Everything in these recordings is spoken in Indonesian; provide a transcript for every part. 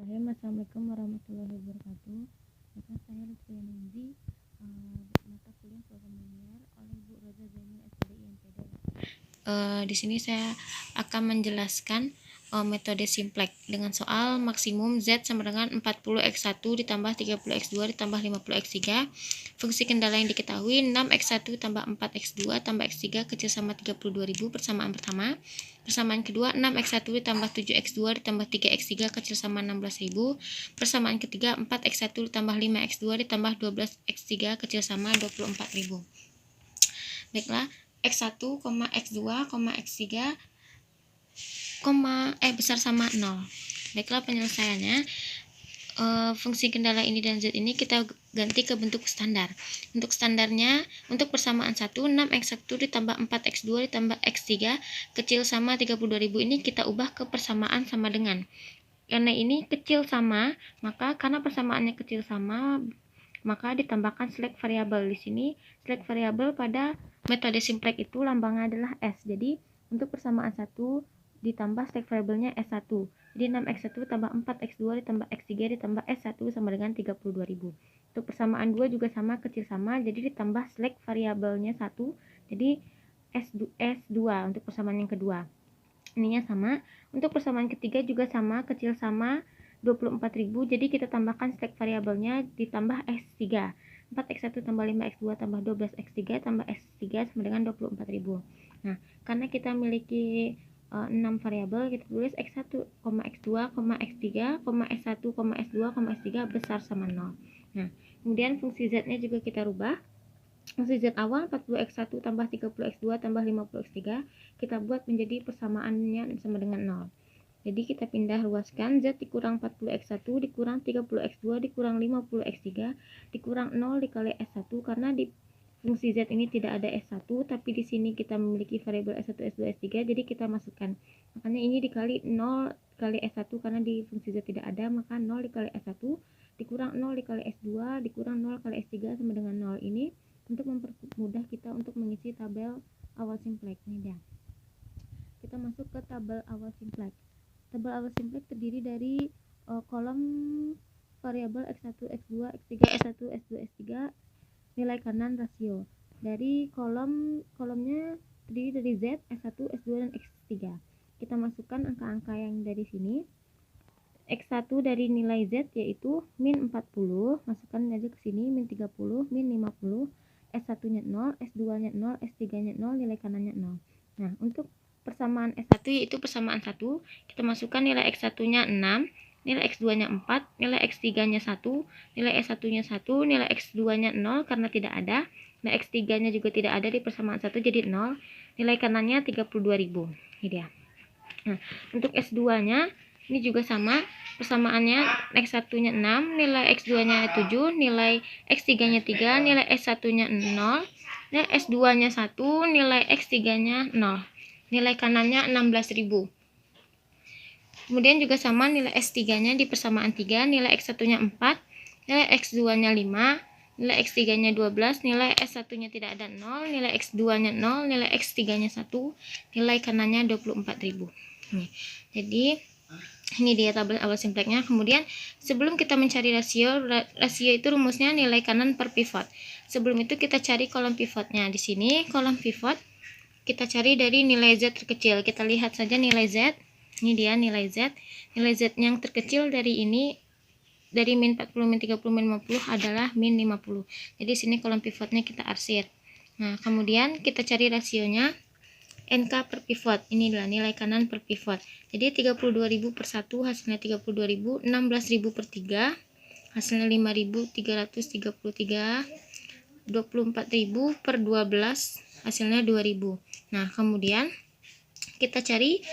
Bismillahirrahmanirrahim. Assalamualaikum warahmatullahi wabarakatuh. Maka saya Lutfi Nanzi, mata kuliah program linear oleh Bu Roza Zainul SPD INTD. Di sini saya akan menjelaskan metode simplex dengan soal maksimum Z sama dengan 40x1 ditambah 30x2 ditambah 50x3. Fungsi kendala yang diketahui 6x1 tambah 4x2 tambah x3 kecil sama 32.000. Persamaan pertama. Persamaan kedua 6x1 ditambah 7x2 ditambah 3x3 kecil sama 16.000. Persamaan ketiga 4x1 ditambah 5x2 ditambah 12x3 kecil sama 24.000. Baiklah, x1, x2, x3 besar sama 0. Baiklah, penyelesaiannya fungsi kendala ini dan Z ini kita ganti ke bentuk standar. Untuk standarnya, untuk persamaan 1, 6x1 ditambah 4x2 ditambah x3 kecil sama 32.000 ini kita ubah ke persamaan sama dengan. Karena ini kecil sama, maka karena persamaannya kecil sama, maka ditambahkan select variabel. Di sini select variabel pada metode simplex itu lambangnya adalah S. Jadi untuk persamaan 1 ditambah select variabelnya S1. Jadi 6x1 tambah 4x2 ditambah x3 ditambah S1 sama dengan 32.000. Untuk persamaan 2 juga sama, kecil sama, jadi ditambah select variabelnya 1. Jadi S2 untuk persamaan yang kedua. Ininya sama. Untuk persamaan ketiga juga sama, kecil sama, 24.000. Jadi kita tambahkan select variabelnya ditambah S3. 4x1 tambah 5x2 tambah 12x3 tambah S3 sama dengan 24.000. Nah, karena kita memiliki 6 variabel, kita tulis x1, x2, x3, s1, s2, s3 besar sama 0. Nah, kemudian fungsi z-nya juga kita rubah. Fungsi z awal 40x1 tambah 30x2 tambah 50x3 kita buat menjadi persamaannya sama dengan 0. Jadi kita pindah ruaskan, z dikurang 40x1 dikurang 30x2 dikurang 50x3 dikurang 0 dikali s1, karena di fungsi z ini tidak ada s1, tapi di sini kita memiliki variabel s1, s2, s3, jadi kita masukkan. Makanya ini dikali 0 kali s1, karena di fungsi z tidak ada, maka 0 dikali s1 dikurang 0 dikali s2 dikurang 0 kali s3 sama dengan 0. Ini untuk mempermudah kita untuk mengisi tabel awal simplex. Ini dia. Kita masuk ke tabel awal simplex. Tabel awal simplex terdiri dari kolom variabel x1, x2, x3, s1, s2, s3, nilai kanan rasio. Dari kolomnya terdiri dari z, s1, s2, dan x3. Kita masukkan angka-angka yang dari sini. X1 dari nilai z yaitu min 40, masukkan aja ke sini, min 30, min 50, S1-nya 0, S2-nya 0, S3-nya 0, nilai kanannya 0. Nah, untuk persamaan S1 yaitu persamaan 1, kita masukkan nilai X1-nya 6, nilai X2-nya 4, nilai X3-nya 1, nilai S1-nya 1, nilai X2-nya 0 karena tidak ada, nilai X3-nya juga tidak ada di persamaan 1 jadi 0, nilai kanannya 32.000. Ini dia. Nah, untuk S2-nya ini juga sama, persamaannya X1-nya 6, nilai X2-nya 7, nilai X3-nya 3, nilai S1-nya 0, nilai S2-nya 1, nilai X3-nya 0. Nilai kanannya 16.000. Kemudian juga sama nilai S3-nya di persamaan 3, nilai X1-nya 4, nilai X2-nya 5, nilai X3-nya 12, nilai S1-nya tidak ada 0, nilai X2-nya 0, nilai X3-nya 1, nilai kanannya 24.000. Jadi ini dia tabel awal simplexnya. Kemudian sebelum kita mencari rasio itu rumusnya nilai kanan per pivot. Sebelum itu kita cari kolom pivotnya. Di sini kolom pivot kita cari dari nilai z terkecil. Kita lihat saja nilai z. Ini dia nilai z. Nilai z yang terkecil dari ini, dari min 40, min 30, min 50 adalah min 50. Jadi sini kolom pivotnya kita arsir. Nah, kemudian kita cari rasionya. NK per pivot, ini adalah nilai kanan per pivot. Jadi 32.000 per 1 hasilnya 32.000, 16.000 per 3 hasilnya 5.333, 24.000 per 12 hasilnya 2.000. Nah, kemudian kita cari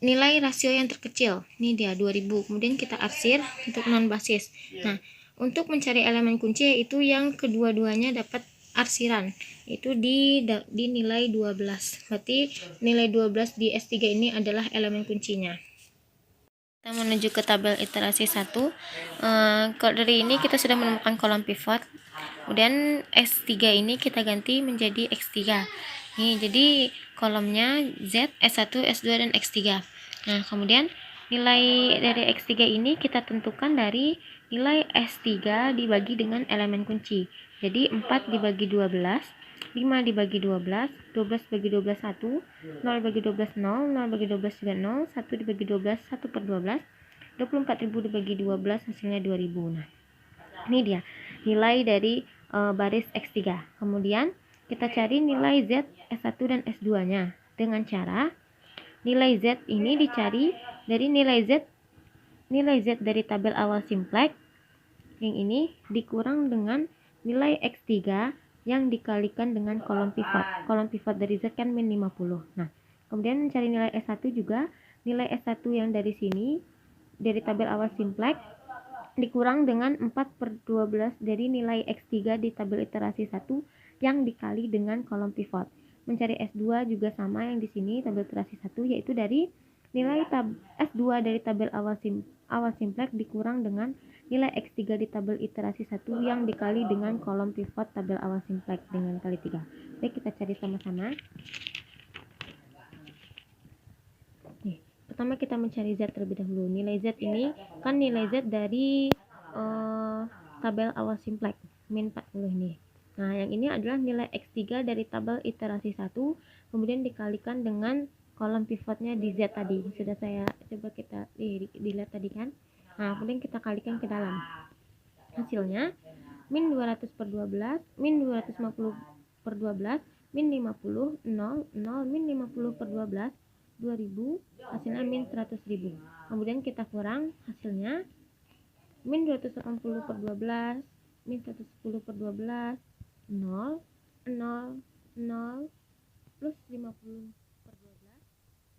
nilai rasio yang terkecil. Ini dia 2.000. Kemudian kita arsir untuk non basis. Nah, untuk mencari elemen kunci yaitu yang kedua-duanya dapat arsiran, itu di nilai 12. Berarti nilai 12 di S3 ini adalah elemen kuncinya. Kita menuju ke tabel iterasi 1. Kalau dari ini kita sudah menemukan kolom pivot. Kemudian S3 ini kita ganti menjadi X3. Nih, jadi kolomnya Z, S1, S2, dan X3. Nah, kemudian Nilai dari X3 ini kita tentukan dari nilai S3 dibagi dengan elemen kunci. Jadi 4 dibagi 12, 5 dibagi 12, 12 bagi 12 1, 0 bagi 12 0, 0 bagi 12 juga 0, 1 dibagi 12 1 per 12, 24.000 dibagi 12 hasilnya 2000. Nah, ini dia nilai dari baris X3. Kemudian kita cari nilai Z, S1 dan S2 nya dengan cara nilai Z ini dicari dari nilai Z dari tabel awal simplex yang ini dikurang dengan nilai X3 yang dikalikan dengan kolom pivot. Kolom pivot dari Z kan min 50. Nah, kemudian mencari nilai S1 juga, nilai S1 yang dari sini dari tabel awal simplex dikurang dengan 4 per 12 dari nilai X3 di tabel iterasi 1 yang dikali dengan kolom pivot. Mencari S2 juga sama yang di sini tabel iterasi 1, yaitu dari nilai S2 dari tabel awal simplex dikurang dengan nilai X3 di tabel iterasi 1 yang dikali dengan kolom pivot tabel awal simplex dengan kali 3. Baik, kita cari sama-sama. Pertama kita mencari Z terlebih dahulu. Nilai Z ini kan nilai Z dari tabel awal simplex min 40 ini. Nah, yang ini adalah nilai X3 dari tabel iterasi 1 kemudian dikalikan dengan kolom pivotnya di Z tadi. Sudah saya coba kita dilihat tadi kan. Nah, kemudian kita kalikan ke dalam. Hasilnya min 200 per 12, min 250 per 12, min 50, 0, 0, min 50 per 12, 2000, hasilnya min 100.000. Kemudian kita kurang hasilnya min 280 per 12, min 110 per 12, 0, 0, 0, plus 50 per 12,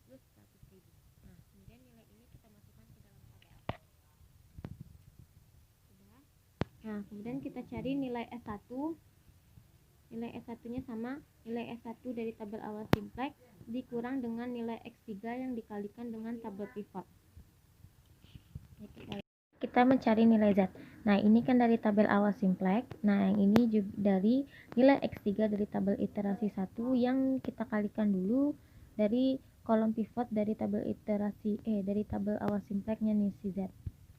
plus 100.000. Nah, kemudian nilai ini kita masukkan ke dalam tabel. Sudah. Nah, kemudian kita cari nilai S1. Nilai S1 nya sama nilai S1 dari tabel awal simplex dikurang dengan nilai X3 yang dikalikan dengan tabel pivot. Kita mencari nilai Z. Nah, ini kan dari tabel awal simplex. Nah, yang ini juga dari nilai X3 dari tabel iterasi 1 yang kita kalikan dulu dari kolom pivot dari tabel iterasi dari tabel awal simplexnya nih si Z.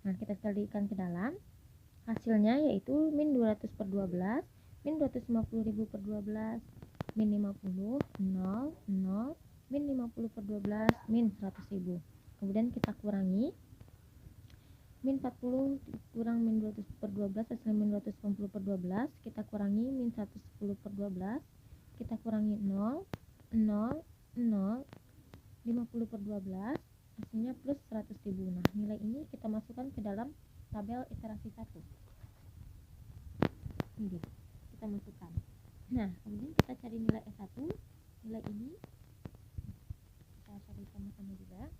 Nah, kita kalikan ke dalam. Hasilnya yaitu min 200 per 12, min 250.000 per 12, min 50, 0, 0, min 50 per 12, min 100.000. Kemudian kita kurangi. Min 40 kurang min 200 per 12 hasil min 250 per 12, kita kurangi min 110 per 12, kita kurangi 0, 0, 0, 50 per 12, hasilnya plus 100.000. Nah, nilai ini kita masukkan ke dalam tabel iterasi 1. Ini kita masukkan. Nah, kemudian kita cari nilai S1. Nilai ini kita cari sama-sama juga.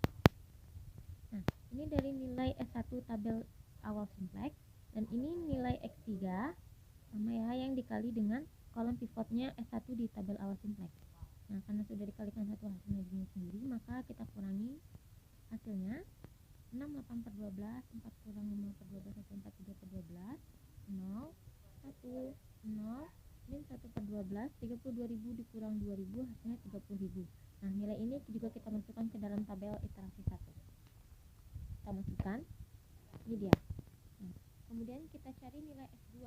Nah, ini dari nilai S1 tabel awal simplex dan ini nilai X3 sama ya yang dikali dengan kolom pivotnya S1 di tabel awal simplex. Nah, karena sudah dikalikan satu hasilnya sendiri, maka kita kurangi hasilnya 68 per 12, 4 kurang 5 per 12, 1, 4, 3 per 12, 0, 1, 0, min 1 per 12, 32.000 dikurang 2.000, hasilnya 30.000. Nah, nilai ini juga kita masukkan ke dalam tabel iterasi 1. Kita masukkan, ini dia. Nah, kemudian kita cari nilai S2.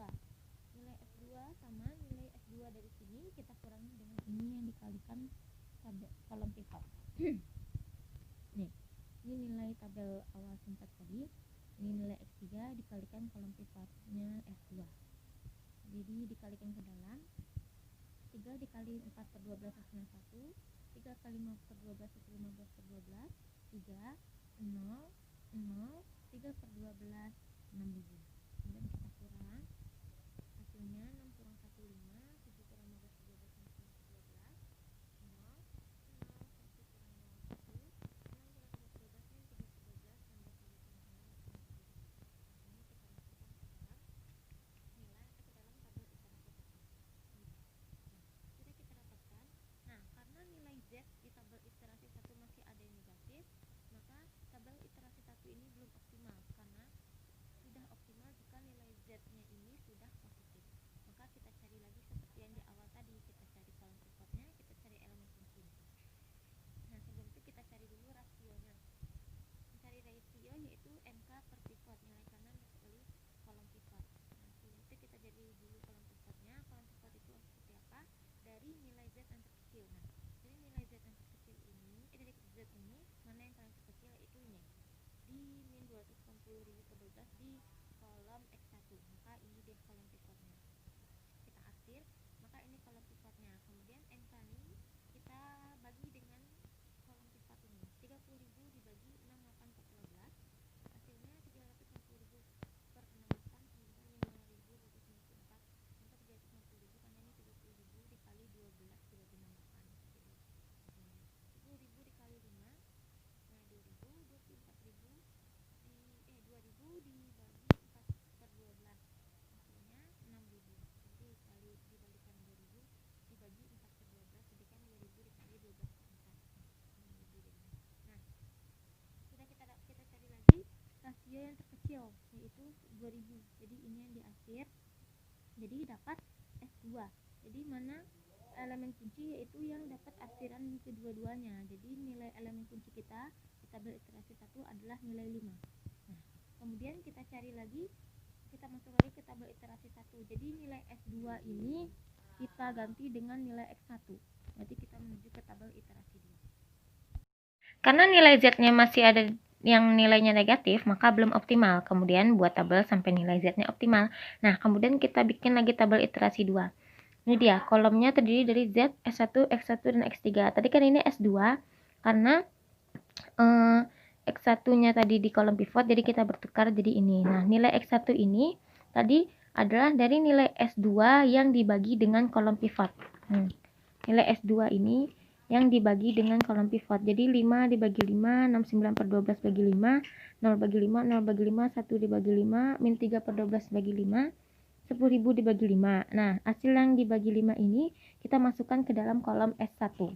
Nilai S2 sama nilai S2 dari sini kita kurangi dengan ini yang dikalikan tabel kolom pivot. Nih, ini nilai tabel awal simplex tadi. Ini nilai X3 dikalikan kolom pivotnya S2. Jadi dikalikan ke dalam. 3 dikali 4 per 12 hasilnya 1. 3 kali 5 per 12 hasilnya 15 per 12. 3, 0, 0, 3 per 12, 6.000. Kemudian kita kurang hasilnya 6 kurang 1, 5, 7 kurang 15 per 12, 15 per 12, 0, 0, 1 kurang 0, 1, 6 kurang 3 per 12, 3 per 12, 16 kurang 0, 16. Ini kita masukkan ke dalam nilai ke dalam tabel iterasi 1. Sudah kita dapatkan. Nah, karena nilai Z di tabel iterasi 1 masih ada yang negatif, maka tabel iterasi 1 ini belum optimal karena sudah optimal jika nilai Z-nya ini sudah positif. Maka dari nilai Z yang terkecil. Nah, dari nilai Z yang terkecil ini, dari Z ini, mana yang paling terkecil, yaitu ini. Di min 280.000 per 12 di kolom X1. Maka ini dia kolom pivotnya. Kita arsir, maka ini kolom pivotnya. Kemudian angka ini kita bagi dengan kolom pivot ini. 30.000 dibagi 68 per 12. Hasilnya 350.000 per 68 kemudian 5.254 maka 350.000 karena ini 30.000 dikali 12 dibagi 68 jadi 10.000 dikali 5 nah 2.000 24.000 2.000 dibagi 4 per 12 hasilnya 6.000 jadi dibalikan 2.000 dibagi 4 per 12 jadikan 2.000 dikali 12 per 4 6.000 nah sudah kita cari lagi rasio yang terkecil yaitu 2000. Jadi ini yang diarsir. Jadi dapat S2. Jadi mana elemen kunci yaitu yang dapat arsiran kedua-duanya. Jadi nilai elemen kunci kita di tabel iterasi 1 adalah nilai 5. Nah, kemudian kita cari lagi, kita masuk lagi ke tabel iterasi 1. Jadi nilai S2 ini kita ganti dengan nilai X1. Berarti kita menuju ke tabel iterasi 2. Karena nilai Z-nya masih ada yang nilainya negatif, maka belum optimal. Kemudian buat tabel sampai nilai Z-nya optimal. Nah, kemudian kita bikin lagi tabel iterasi 2. Ini dia, kolomnya terdiri dari Z, S1, X1, dan X3. Tadi kan ini S2, karena X1-nya tadi di kolom pivot, jadi kita bertukar jadi ini. Nah, nilai X1 ini tadi adalah dari nilai S2 yang dibagi dengan kolom pivot. Nilai S2 ini yang dibagi dengan kolom pivot. Jadi 5 dibagi 5, 69 per 12 bagi 5, 0 bagi 5, 0 bagi 5, 1 dibagi 5, min 3 per 12 bagi 5, 10.000 dibagi 5. Nah, hasil yang dibagi 5 ini kita masukkan ke dalam kolom S1.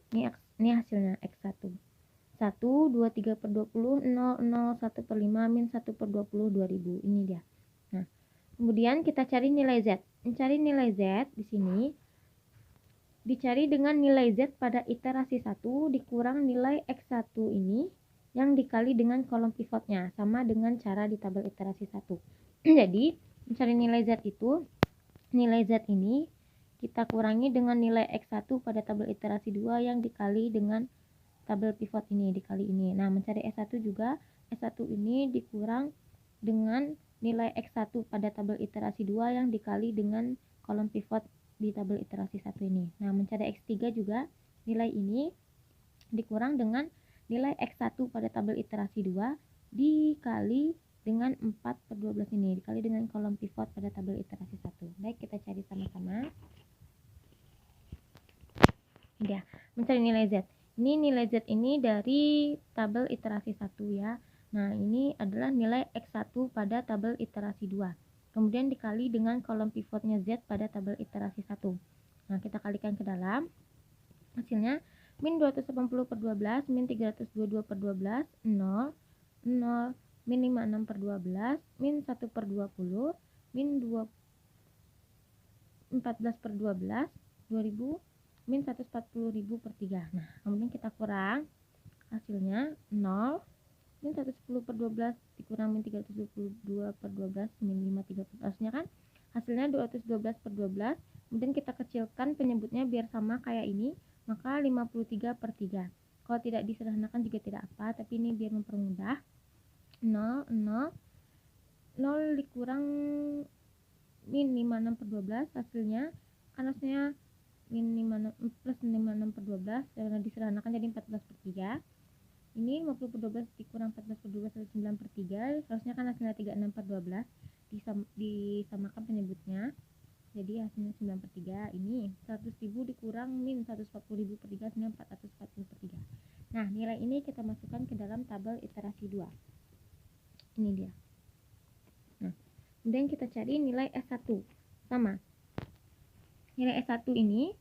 Ini hasilnya X1. 1, 2, 3 per 20, 0, 0, 1 per 5, min 1 per 20, 2000. Ini dia. Nah, kemudian kita cari nilai Z. Mencari nilai Z di sini dicari dengan nilai Z pada iterasi 1 dikurang nilai X1 ini yang dikali dengan kolom pivotnya, sama dengan cara di tabel iterasi 1. Jadi, mencari nilai Z itu, nilai Z ini kita kurangi dengan nilai X1 pada tabel iterasi 2 yang dikali dengan tabel pivot ini, dikali ini. Nah, mencari S1 juga, S1 ini dikurang dengan nilai X1 pada tabel iterasi 2 yang dikali dengan kolom pivot di tabel iterasi 1 ini. Nah, mencari X3 juga nilai ini dikurang dengan nilai X1 pada tabel iterasi 2 dikali dengan 4 per 12 ini, dikali dengan kolom pivot pada tabel iterasi 1. Baik, kita cari sama-sama. Ya, mencari nilai Z. Ini nilai Z ini dari tabel iterasi 1 ya. Nah, ini adalah nilai X1 pada tabel iterasi 2. Kemudian dikali dengan kolom pivotnya Z pada tabel iterasi 1. Nah, kita kalikan ke dalam. Hasilnya, min 280 per 12, min 322 per 12, 0, 0, min 56 per 12, min 1 per 20, min 14 per 12, 2000, min 140.000 per 3. Nah, kemudian kita kurang. Hasilnya, 0, min 110 per 12 dikurang min 322 per 12 min 53 per 12 harusnya kan hasilnya 212 per 12. Kemudian kita kecilkan penyebutnya biar sama kayak ini, maka 53 per 3. Kalau tidak disederhanakan juga tidak apa, tapi ini biar mempermudah. 0, 0, 0 dikurang min 56 per 12 hasilnya kan harusnya min 56 plus 56 per 12 karena disederhanakan jadi 14 per 3. Ini 50 per 12 dikurang 14 per 12 adalah 9 per 3. Harusnya kan hasilnya 36 per 12. Disamakan penyebutnya. Jadi hasilnya 9 per 3. Ini 100.000 dikurang min 140.000 per 3 hasilnya 440 per 3. Nah, nilai ini kita masukkan ke dalam tabel iterasi 2. Ini dia. Nah, kemudian kita cari nilai S1. Sama. Nilai S1 ini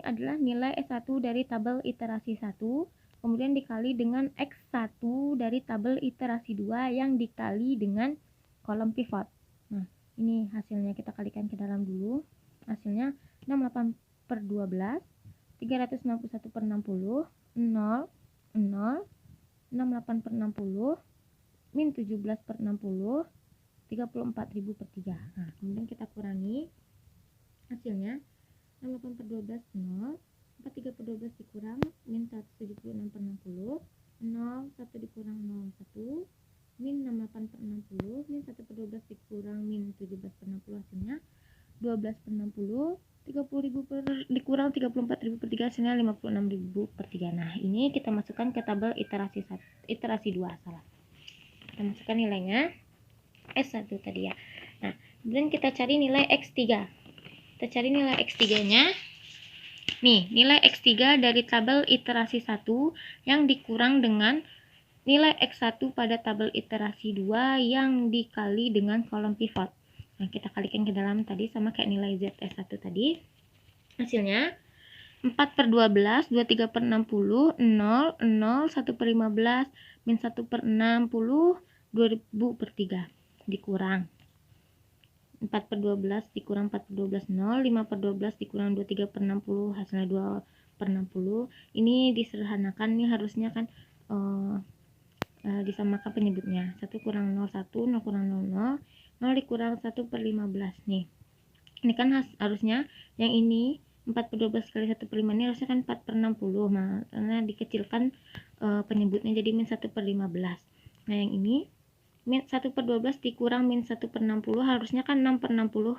adalah nilai S1 dari tabel iterasi 1. Kemudian dikali dengan X1 dari tabel iterasi 2 yang dikali dengan kolom pivot. Nah, ini hasilnya kita kalikan ke dalam dulu. Hasilnya 68 per 12, 361 per 60, 0, 0, 68 per 60, min 17 per 60, 34.000 per 3. Nah, kemudian kita kurangi. Hasilnya 68 per 12 0, 43 per 12 dikurang min 176 per 60, 0, 1 dikurang 0, 1, min 68 per 60, min 1 per 12 dikurang min 17 per 60, hasilnya 12 per 60, 30.000 per dikurang 34.000 per 3, hasilnya 56.000 per 3. Nah, ini kita masukkan ke tabel iterasi 2, salah. Kita masukkan nilainya S1 tadi ya. Nah, kemudian kita cari nilai X3. Kita cari nilai X3-nya. Nih, nilai X3 dari tabel iterasi 1 yang dikurang dengan nilai X1 pada tabel iterasi 2 yang dikali dengan kolom pivot. Nah, kita kalikan ke dalam tadi sama kayak nilai ZS1 tadi. Hasilnya 4 per 12, 23 per 60, 0, 0, 1 per 15, min 1 per 60, 2000 per 3. Dikurang 4 per 12 dikurang 4 per 12, 0, 5 per 12 dikurang 23 per 60, hasilnya 2 per 60. Ini disederhanakan, nih harusnya kan disamakan penyebutnya. 1 kurang 0, 1, 0 kurang 0, 0 dikurang 1 per 15 nih. Ini kan harusnya yang ini 4 per 12 kali 1 per 5 ini harusnya kan 4 per 60. Nah, karena dikecilkan penyebutnya jadi min 1 per 15. Nah, yang ini min 1 per 12 dikurang min 1 per 60 harusnya kan 6 per 60.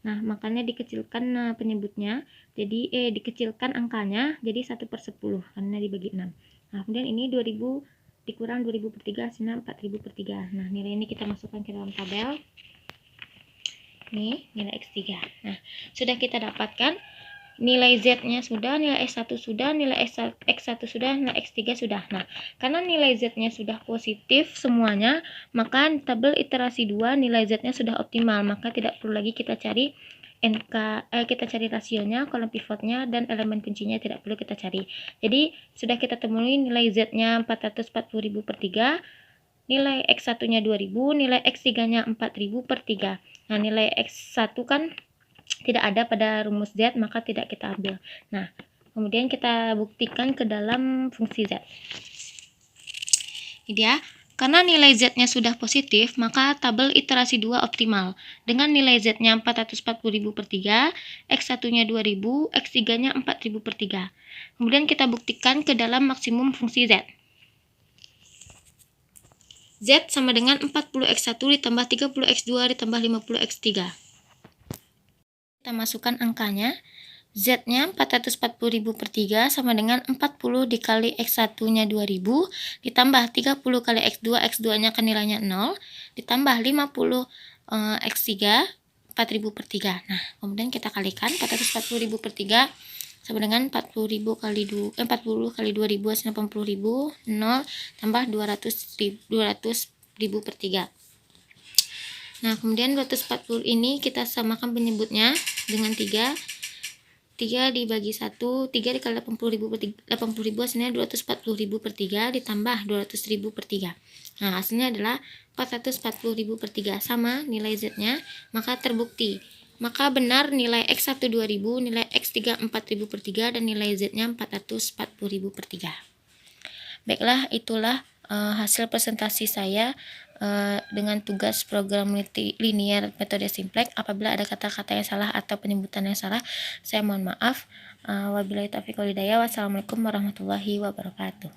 Nah, makanya dikecilkan penyebutnya. Jadi dikecilkan angkanya jadi 1 per 10 karena dibagi 6. Nah, kemudian ini 2000 dikurang 2000 per 3 hasilnya 4000 per 3. Nah, nilai ini kita masukkan ke dalam tabel. Nih, nilai X3. Nah, sudah kita dapatkan nilai Z-nya sudah, nilai S1 sudah, nilai X1 sudah, nilai X3 sudah. Nah, karena nilai Z-nya sudah positif semuanya, maka tabel iterasi 2 nilai Z-nya sudah optimal, maka tidak perlu lagi kita cari kita cari rasionya, kolom pivotnya, dan elemen kuncinya tidak perlu kita cari. Jadi, sudah kita temui nilai Z-nya 440.000 per 3, nilai X1-nya 2000, nilai X3-nya 4000 per 3. Nah, nilai X1 kan tidak ada pada rumus Z, maka tidak kita ambil. Nah, kemudian kita buktikan ke dalam fungsi Z. Ini dia. Karena nilai Z-nya sudah positif, maka tabel iterasi 2 optimal. Dengan nilai Z-nya 440.000 per 3, X1-nya 2000, X3-nya 4000 per 3. Kemudian kita buktikan ke dalam maksimum fungsi Z. Z sama dengan 40X1 ditambah 30X2 ditambah 50X3. Kita masukkan angkanya. Z-nya 440.000 per 3 sama dengan 40 dikali X1-nya 2000 ditambah 30 kali X2, X2-nya kan nilainya 0, ditambah 50 X3 4000 per 3. Nah, kemudian kita kalikan 440.000 per 3 sama dengan 40.000 kali 40 kali 2000 80.000, 0 tambah 200.000 per 3. Nah, kemudian 240 ini kita samakan penyebutnya dengan 3 dibagi 1, 3 dikali 80.000 per 3, 80.000 hasilnya 240.000 per 3 ditambah 200.000 per 3. Nah, hasilnya adalah 440.000 per 3 sama nilai Z-nya, maka terbukti. Maka benar nilai X1 2000, nilai X3 4000 per 3, dan nilai Z-nya 440.000 per 3. Baiklah, itulah hasil presentasi saya dengan tugas program linear metode simplex. Apabila ada kata-kata yang salah atau penyebutan yang salah, saya mohon maaf. Wabillahi taufiq wal hidayah. Wassalamualaikum warahmatullahi wabarakatuh.